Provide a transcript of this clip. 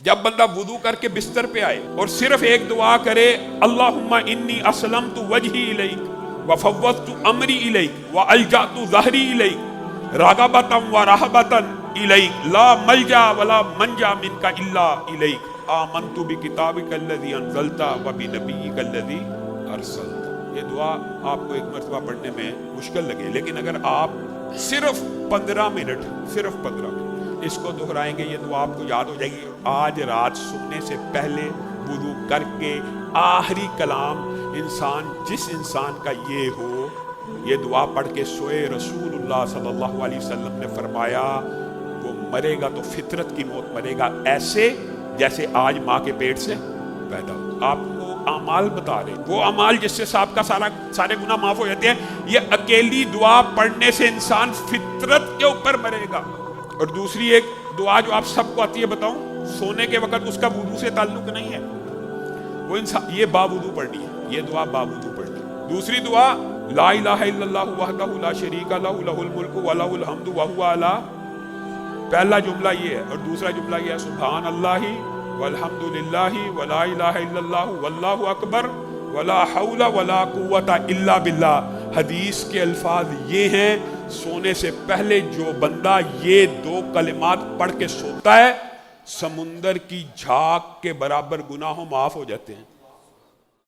جب بندہ وضو کر کے بستر پہ آئے اور صرف ایک دعا کرے، اللہم انی اسلمت وجہی الیک وفوضت امری الیک والجأت ظہری الیک راغبۃ ورہبۃ الیک لا ملجا ولا منجا منک الا الیک آمنت بکتابک الذی انزلت وبنبیک الذی ارسلت۔ یہ دعا آپ کو ایک مرتبہ پڑھنے میں مشکل لگے، لیکن اگر آپ صرف 15 منٹ اس کو دہرائیں گے، یہ دعا آپ کو یاد ہو جائے گی۔ آج رات سونے سے پہلے وضو کر کے آخری کلام جس انسان کا یہ ہو، یہ دعا پڑھ کے سوئے، رسول اللہ صلی اللہ علیہ وسلم نے فرمایا وہ مرے گا تو فطرت کی موت مرے گا، ایسے جیسے آج ماں کے پیٹ سے پیدا ہو۔ آپ کو اعمال بتا رہے، وہ اعمال جس سے آپ کا سارے گناہ معاف ہو جاتے ہیں۔ یہ اکیلی دعا پڑھنے سے انسان فطرت کے اوپر مرے گا۔ اور دوسری ایک دعا جو آپ سب کو آتی ہے، بتاؤں، سونے کے وقت اس کا وضو سے تعلق نہیں ہے، وہ انسان یہ باوضو پڑھنی ہے، یہ دعا باوضو پڑھنی ہے۔ دوسری دعا لا الہ الا اللہ وحدہ لا شریک لہ لہ الملک ولہ الحمد وہو علی، پہلا جملہ یہ ہے، اور دوسرا جملہ یہ ہے سبحان اللہ والحمد للہ ولا الہ الا اللہ واللہ اکبر ولا حول ولا قوت الا باللہ۔ حدیث کے الفاظ یہ ہیں، سونے سے پہلے جو بندہ یہ 2 کلمات پڑھ کے سوتا ہے، سمندر کی جھاگ کے برابر گناہوں معاف ہو جاتے ہیں۔